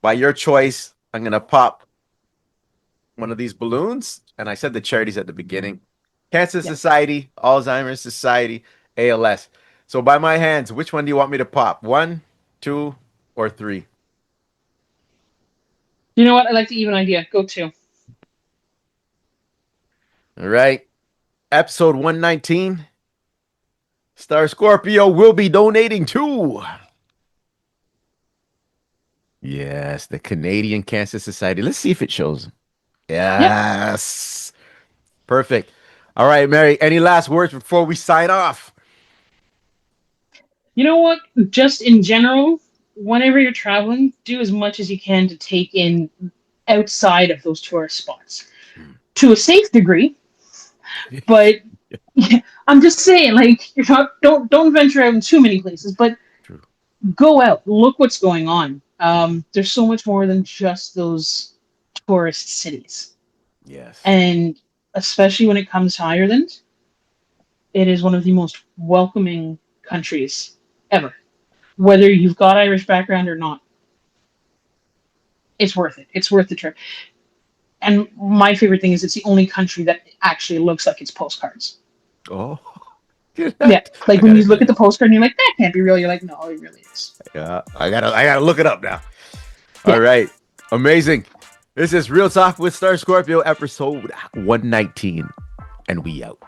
By your choice, I'm gonna pop one of these balloons. And I said the charities at the beginning. Cancer Yeah. Society, Alzheimer's Society, ALS. So by my hands, which one do you want me to pop? One, two, or three? You know what? I like the even idea. Go to. All right. Episode 119. Star Scorpio will be donating to. Yes, the Canadian Cancer Society. Let's see if it shows. Yep. Yes. Perfect. All right, Mary, any last words before we sign off? You know what? Just in general, whenever you're traveling, do as much as you can to take in outside of those tourist spots to a safe degree. But I'm just saying, like, you're not don't venture out in too many places, but True. go out, look what's going on. There's so much more than just those tourist cities, Yes. and especially when it comes to Ireland, it is one of the most welcoming countries ever. Whether you've got Irish background or not, it's worth it. It's worth the trip. And my favorite thing is it's the only country that actually looks like it's postcards. Oh, Yeah, I like when gotta you do look at that. the postcard and you're like, that can't be real. You're like, no, it really is. Yeah, I gotta look it up now. All Yeah. right. Amazing. This is Real Talk with Star Scorpio, episode 119, and we out.